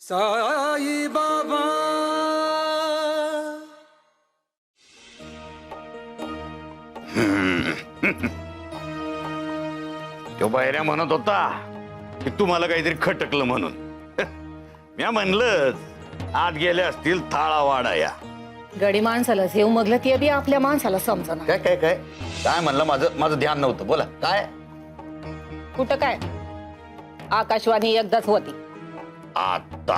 साई बाबा तो बाहेर म्हणत होता की तुम्हाला काहीतरी खटकलं म्हणून. मी म्हणलंच आत गेले असतील थाळा वाडा या. गडी माणसाला जेव मगलं ते बी आपल्या माणसाला समजना. काय काय काय काय म्हणलं, माझं माझं ध्यान नव्हतं. बोला काय. कुठं काय आकाशवाणी एकदाच होती. आता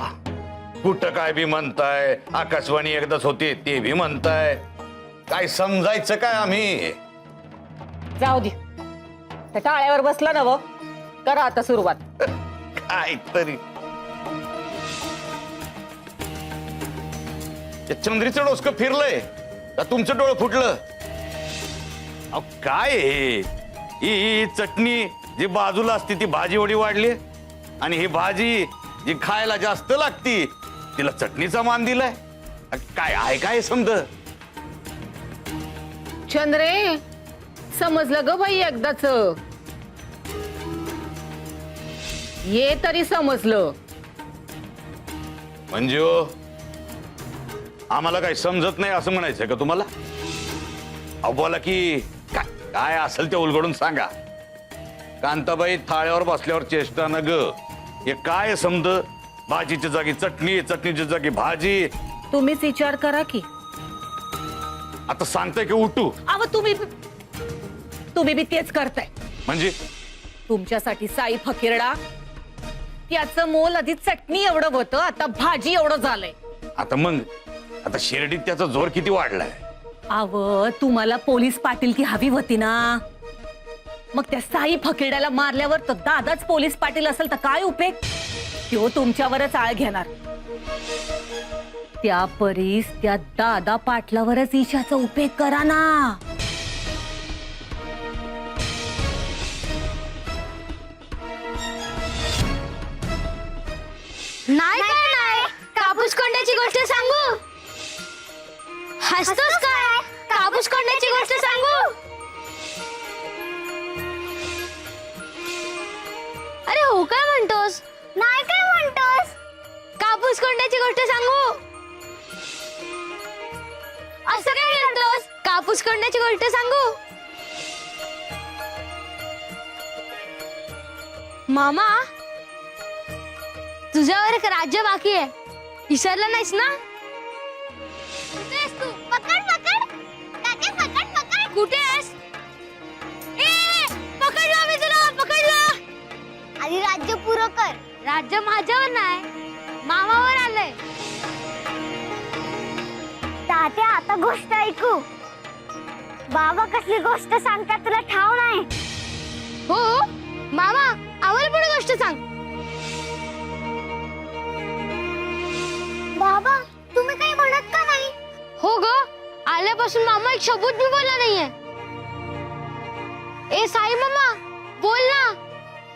कुठं काय बी म्हणताय, आकाशवाणी एकदाच होती ते बी म्हणताय. काय समजायचं काय आम्ही. जाऊ दे, त्या टाळ्यावर बसला ना व, करा आता सुरुवात. काय तरी चंद्रीचं डोसकं फिरलंय का तुमचं डोळं फुटलं. अहो काय आहे? ही चटणी जी बाजूला असते ती भाजी एवढी वाढली, आणि ही भाजी जी खायला जास्त लागती तिला चटणीचा मान दिलाय. काय आहे काय समज. चंद्रे, समजलं ग बाई एकदाच. ये तरी समजलं. म्हणजे हो, आम्हाला काही समजत नाही असं म्हणायचंय का तुम्हाला. अहो बोला की काय काय असेल ते उलगडून सांगा. कांताबाई थाळ्यावर बसल्यावर चेष्टा न ग. हे काय समज, भाजीच्या जागी चटणी, चटणीच्या जागी भाजी. तुम्हीच विचार करा की. आता सांगताय की उठू. अव तुम्ही बी तेच करताय. म्हणजे तुमच्यासाठी साई फकीरडा, त्याचं मोल आधी चटणी एवढं होतं, आता भाजी एवढं झालंय. आता मग आता शिर्डीत त्याचा जोर किती वाढलाय. अव तुम्हाला पोलीस पाटील की हवी होती ना. मग त्या साई फकीरड्याला मारल्यावर तर दादाच पोलीस पाटील असेल तर काय उपयोग. तो तुमच्यावरच आळ घेणार. त्या परीस त्या दादा पाटलावरच ईशाचा उपयोग करा ना. नाही काय नाही, कापूस कोंड्याची गोष्ट सांगू. हसतोस काय? कापूस कोंड्याची गोष्ट सांगू. अरे हो काय म्हणतोस. नाही काय म्हणतोस. कापूस कोंड्याची गोष्ट सांगू. असं काय म्हणतोस. कापूस कोंड्याची गोष्ट सांगू. मामा, तुझ्यावर एक राज्य बाकी आहे, विसरला नाहीस ना. कुठे आहेस तू. पकड पकड काका, पकड पकड. कुठे आहेस. ए पकडला मी तुला, पकडला. आधी राज्य पुरं कर. राज्य माझ्यावर नाही, मामावर आलंय. तात्या आता गोष्ट ऐकू. बाबा कसली गोष्ट सांगतात तुला ठाव नाही. हो मामा, आम्हाला पण गोष्ट सांग. बाबा तुम्ही काही म्हणत का नाही. हो ग, आल्यापासून मामा एक शब्द भी बोलला नाहीये. ए साई मामा, बोल ना,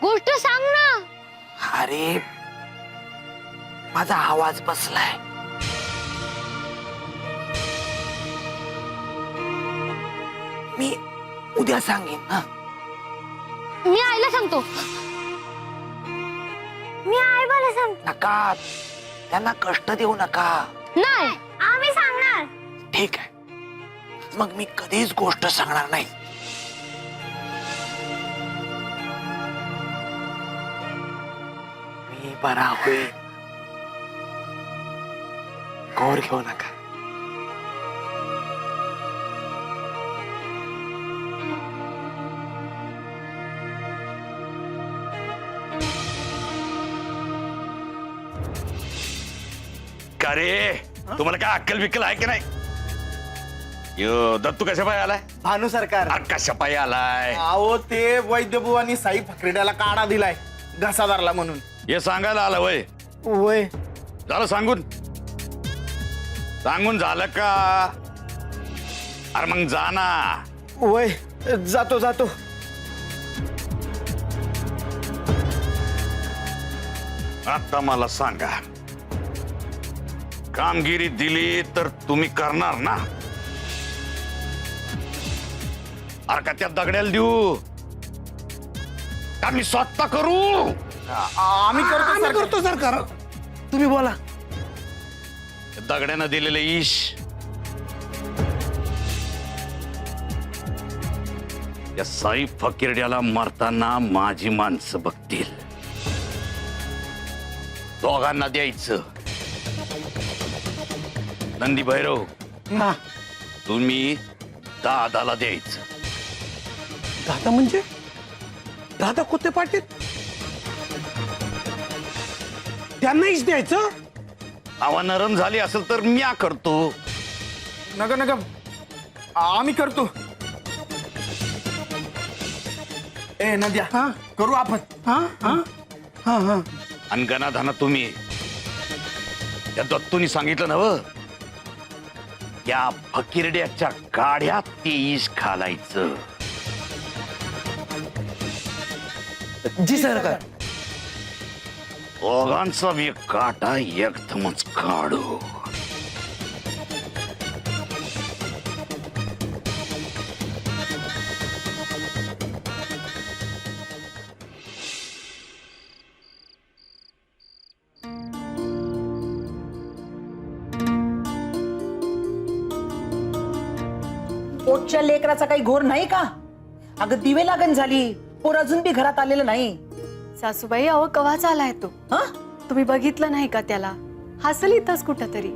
गोष्ट सांग ना. अरे माझा आवाज बसलाय. मी उद्या सांगेन ना. मी आईला सांगतो. मी आईला सांगतो. नका, त्यांना कष्ट देऊ नका. नाही, आम्ही सांगणार. ठीक आहे, मग मी कधीच गोष्ट सांगणार नाही. मी बरा होईल, घोर घेऊ नका. का रे, तुम्हाला काय अक्कल बिक्कल आहे की नाही. यो दत्तू कशा पाय आलाय. भानू सरकार. कशा पाय आलाय. अहो ते वैद्यबुवानी साई फकरेड्याला काढा दिलाय घसा धरला म्हणून. हे सांगायला आलं वय. वय झालं सांगून. सांगून झालं का. अरे मग जा ना. वय जातो जातो. आता मला सांगा, कामगिरी दिली तर तुम्ही करणार ना. अरे का त्या दगड्याला देऊ का मी स्वतः करू. आम्ही करतो सरकार. तुम्ही बोला. दगड्यानं दिलेलं ईश या साई फकीरड्याला मारताना माझी माणसं बघतील. दोघांना द्यायचं. नंदी भैरव हा. तुम्ही दादाला द्यायचं. दादा म्हणजे दादा कोते पाटील त्यांनाच द्यायचं. आवा नरम झाली असेल तर म्या करतो. नका नका आम्ही करतो. ए नद्या हा. करू आपण. हा हा हा हा. आणि गणाधाना तुम्ही त्या दत्तूनी सांगितलं नव या फकीरड्याच्या गाड्यात ते ईश घालायचं. जी सरकार. दोघांचा बी काटा एकदमच काढू. पोटच्या लेकराचा काही घोर नाही का? अगं दिवे लागण झाली, पोर अजून बी घरात आलेलं नाही. सासूबाई अहो कवाच आलाय तो. हं? तुम्ही बघितलं नाही का त्याला? हसल इथंच कुठं तरी.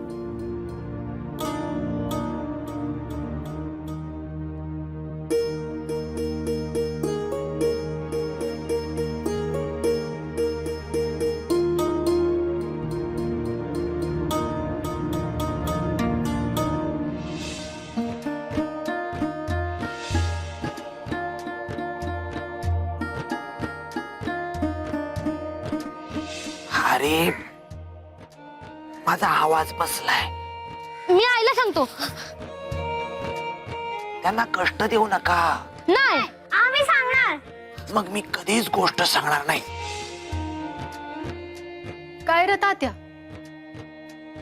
अरे माझा आवाज बसलाय. मी आईला सांगतो. त्यांना कष्ट देऊ नका. नाही आम्ही सांगणार. मग मी कधीच गोष्ट सांगणार नाही. काय रे तात्या,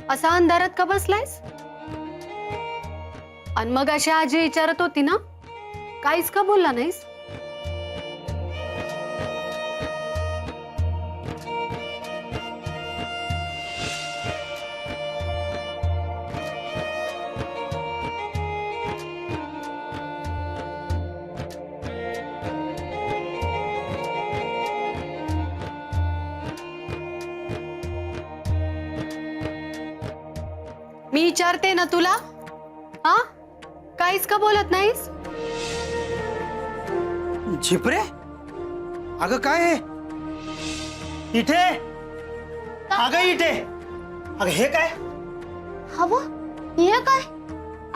असा अंधारात का बसलायस? आणि मग अशी आजी विचारत होती ना, काहीच का बोलला नाहीस? मी विचारते ना तुला, हा? काहीच का बोलत नाहीस? झिपरे अगं काय आहे? इथे अगं इथे. अगं हे काय? हवं हे काय?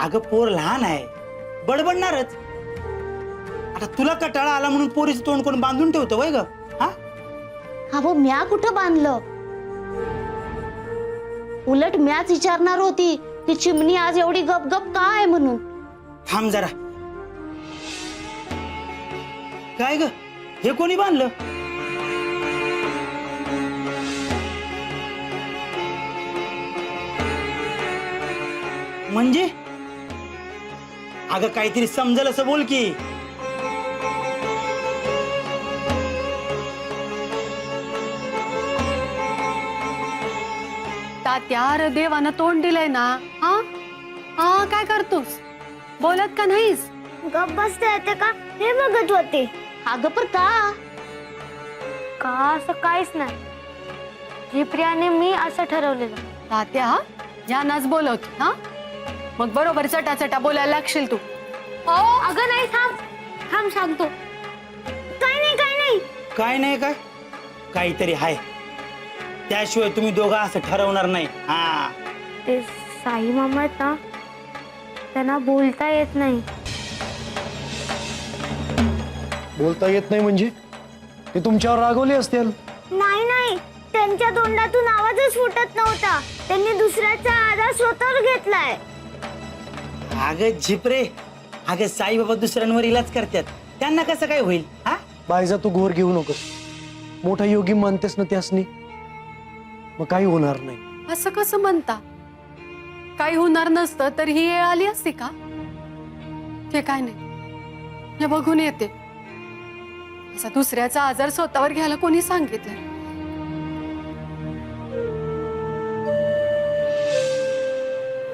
अगं पोर लहान आहे, बडबडणारच. आता तुला कटाळा आला म्हणून पोरीचं तोंड कोण बांधून ठेवतं वय ग? हा. हवं म्या कुठं बांधलं? उलट म्याच विचारणार होती ती चिमणी आज एवढी गप गप का आहे म्हणून. थांब जरा. काय ग हे कोणी बांधलं? म्हणजे अगं काहीतरी समजल असं बोल की. तात्या अरे देवानं तोंड दिलंय ना, हा? हा काय करतोस? बोलत का नाहीस? गप बसते येते का हे बघत होते. अगं पण का असं काहीच नाही. झिपऱ्याने मी असं ठरवलेलं. तात्या यांनाच बोलवत, हा? मग बरोबर चटाचटा बोलायला लागशील तू. अगं नाही थांब थांब सांगतो. काय नाही काय नाही. काय नाही काय काहीतरी हाय. त्याशिवाय तुम्ही दोघं असं ठरवणार नाही. हा ते साई मामा आहेत ना, त्यांना बोलता येत नाही. बोलता येत नाही म्हणजे ते तुमच्यावर रागवले असतील. नाही नाही त्यांच्या तोंडातून आवाजच फुटत नव्हता. त्यांनी दुसऱ्याचा आधार स्वतःवर घेतलाय. अगं झिपरे, अगं साईबाबा दुसऱ्यांवर इलाज करतात, त्यांना कसं काय होईल? हा बायजा तू घोर घेऊ नकोस. मोठा योगी मानतेस ना त्यासनी, मग काही होणार नाही. असं कसं म्हणता? काही होणार नसतं तर ही वेळ आली असती का? ते काय नाही, हे बघून येते. असा दुसऱ्याचा आजार स्वतःवर घ्यायला कोणी सांगितलं?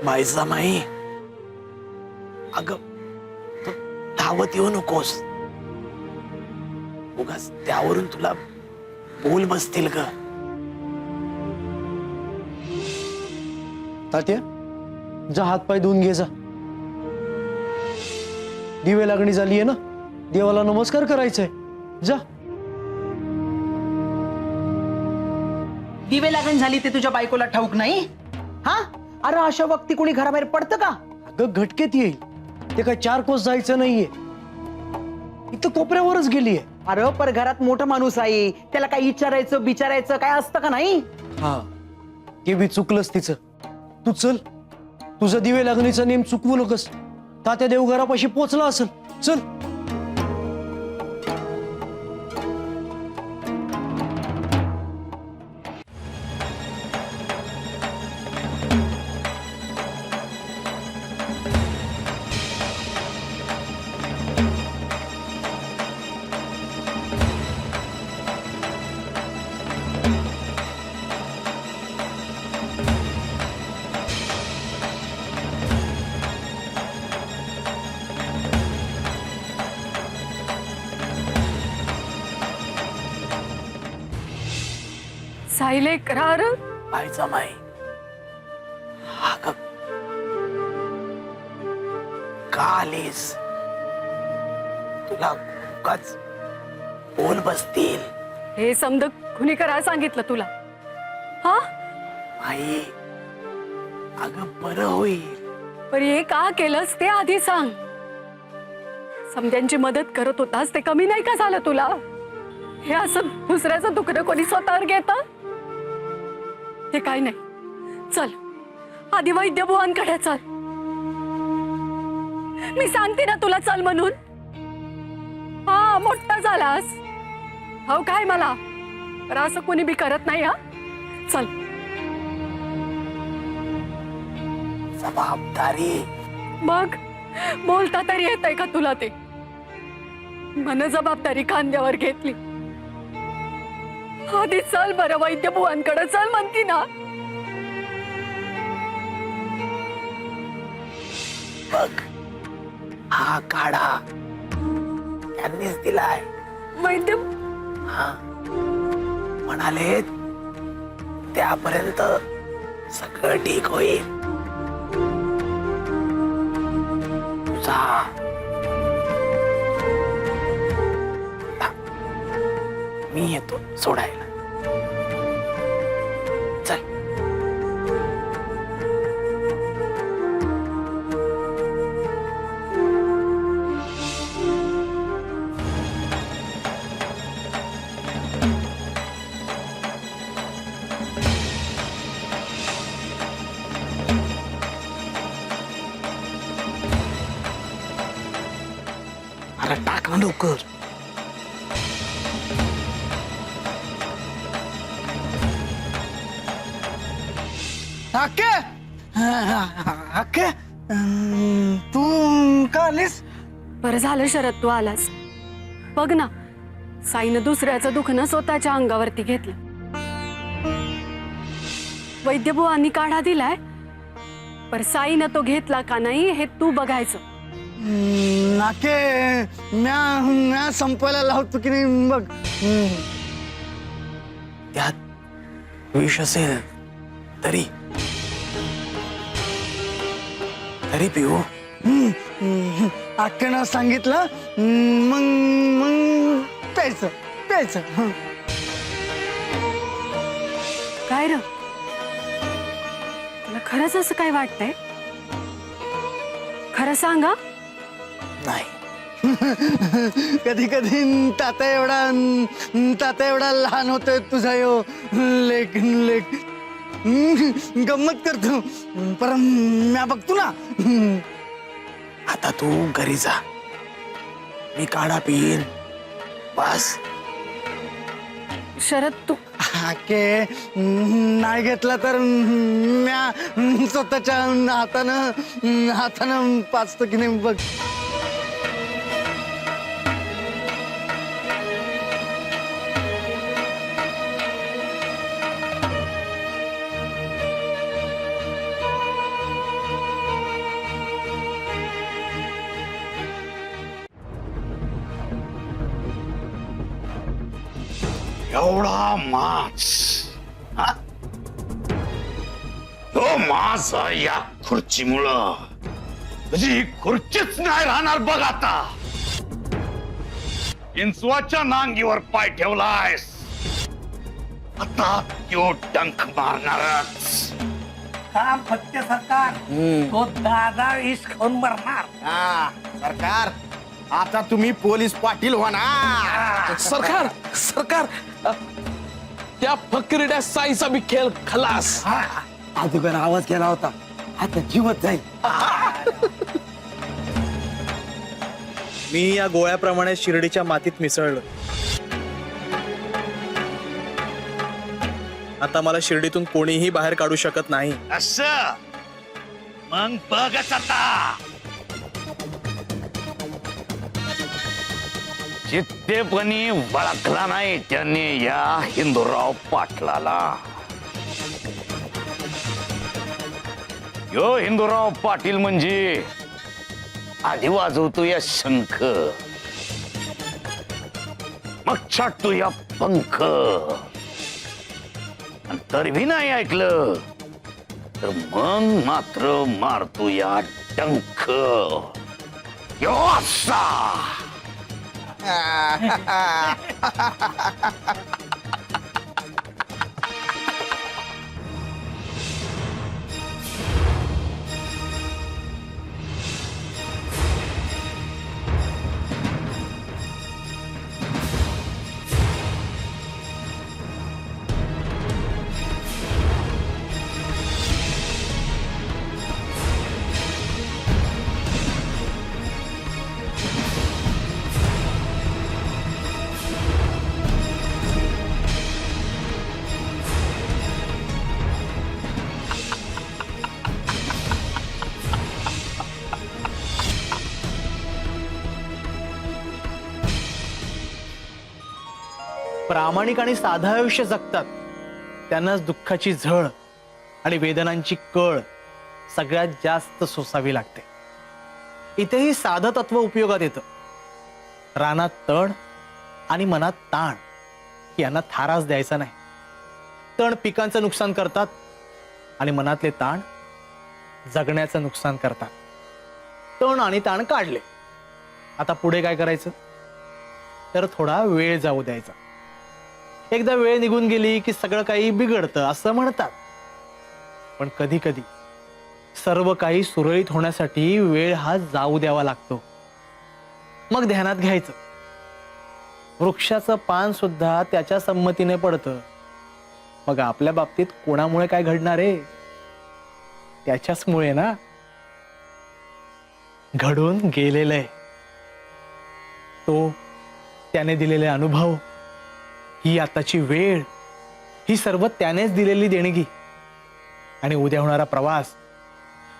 बाईचा माई, अगं तू धावत येऊ नकोस. उगाच त्यावरून तुला बोल बसतील ग. तात्या, जा हात पाय धुवून घे जा. दिवे लागणी झाली आहे ना, देवाला नमस्कार करायचाय. जा. दिवे लागण झाली ते तुझ्या बायकोला ठाऊक नाही? हा, अरे अशा वक्ती कोणी घराबाहेर पडतं का? अगं घटकेत येईल, ते काय 4 कोस जायचं नाहीये. इथं कोपऱ्यावरच गेलीये. अरे पर घरात मोठा माणूस आहे, त्याला काय विचारायचं बिचारायचं काय असतं का नाही? हा, ते बी चुकलंच तिचं. तू चल, तुझा दिवे लागणीचा नेम चुकवू नकोस. तात्या देवघरापाशी पोचला असेल. चल. साईले करार बाईचा माई, हा का का आलीस? तुला उगाच बोल बसतील. हे समज कुणी करायला सांगितलं तुला? हा, आई, अगं बरं होईल. पण हे का केलंस ते आधी सांग. समध्यांची मदत करत होतास ते कमी नाही का झालं तुला? हे असं दुसऱ्याचं दुखणं कोणी स्वतःवर घेतं? ते काय नाही. चल आधी वैद्यभुवांकडे चल. मी सांगते ना तुला चल म्हणून. हा, मोठा झालास हो काय मला, तर असं कोणी बी करत नाही. हा चल. जबाबदारी. मग बोलता तरी येतंय का तुला ते? मन जबाबदारी खांद्यावर घेतली. आधी चल बरं, वैद्यभुवांकडे चल म्हणती ना. बघ, हा काढा त्यांनीच दिलाय. वैद्य हा, म्हणाले त्यापर्यंत सगळं ठीक होईल. जा. मी येतो सोडायला. चल. अरे टाक ना लवकर. अक्के, अक्के, तू का आलीस? बरं झालं शरद तू आलास. बघ ना, साईनं दुसऱ्याचं दुखणं स्वतःच्या अंगावरती घेतलं. वैद्यभुवांनी काढा दिलाय, पर साईनं तो घेतला का नाही हे तू बघायचं. नाके, म्या संपायला लावतो की नाही बघ. त्यात विष असेल तरी पिऊ. अक्केनं सांगितलं, मग मग प्यायचं प्यायचं. काय र, तुला खरंच असं काय वाटतंय? खरं सांगा. नाही. कधी कधी ताता एवढा लहान होतोय तुझा यो लेक लेक. गंमत करतो, पर म्या बघतो ना. आता तू घरी जा, मी काढा पिईन बस. शरद तू हाके नाही घेतला तर म्या स्वतःच्या हातानं पाचतो की नाही बघ. एवढा मास हा? तो मास आहे या खुर्चीमुळं म्हणजे ही खुर्चीच नाही राहणार बघ आता. इंचवाच्या नांगीवर पाय ठेवलायस आता त्यो डंक मारणारच. काम फत्ते सरकार तो दादा इश खाऊन मरणार. हा सरकार आता तुम्ही पोलीस पाटील होणार. सरकार सरकार त्या फकीरड्या साईचा बी खेळ खलास. अगोदर आवाज केला होता आता जीवत जाईल. मी या गोळ्याप्रमाणे शिर्डीच्या मातीत मिसळलो. आता मला शिर्डीतून कोणीही बाहेर काढू शकत नाही. असं मग बघच आता. चित्तेपणी वळखला नाही त्यांनी या हिंदूराव पाटलाला. यो हिंदूराव पाटील म्हणजे आधी वाजवतो या शंख मग छाटतो या पंख आणि तरी भी नाही ऐकलं तर मग मात्र मारतो या डंख. यो असा प्रामाणिक आणि साधं आयुष्य जगतात त्यांनाच दुःखाची झळ आणि वेदनांची कळ सगळ्यात जास्त सोसावी लागते. इथेही साधं तत्व उपयोगात येतं. रानात तण आणि मनात ताण यांना थाराच द्यायचा नाही. तण पिकांचं नुकसान करतात आणि मनातले ताण जगण्याचं नुकसान करतात. तण आणि ताण काढले, आता पुढे काय करायचं तर थोडा वेळ जाऊ द्यायचा. एकदा वेळ निघून गेली की सगळं काही बिघडतं असं म्हणतात. पण कधी कधी सर्व काही सुरळीत होण्यासाठी वेळ हा जाऊ द्यावा लागतो. मग ध्यानात घ्यायचं वृक्षाचं पान सुद्धा त्याच्या संमतीने पडतं. मग आपल्या बाबतीत कोणामुळे काय घडणार आहे त्याच्याच मुळे ना. घडून गेलेलं आहे तो त्याने दिलेले अनुभव, ही आताची वेळ, ही सर्व त्यानेच दिलेली देणगी आणि उद्या होणारा प्रवास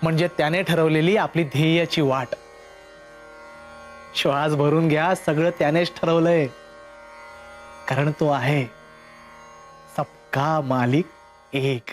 म्हणजे त्याने ठरवलेली आपली ध्येयाची वाट. श्वास भरून घ्या, सगळं त्यानेच ठरवलंय. कारण तो आहे सबका मालिक एक.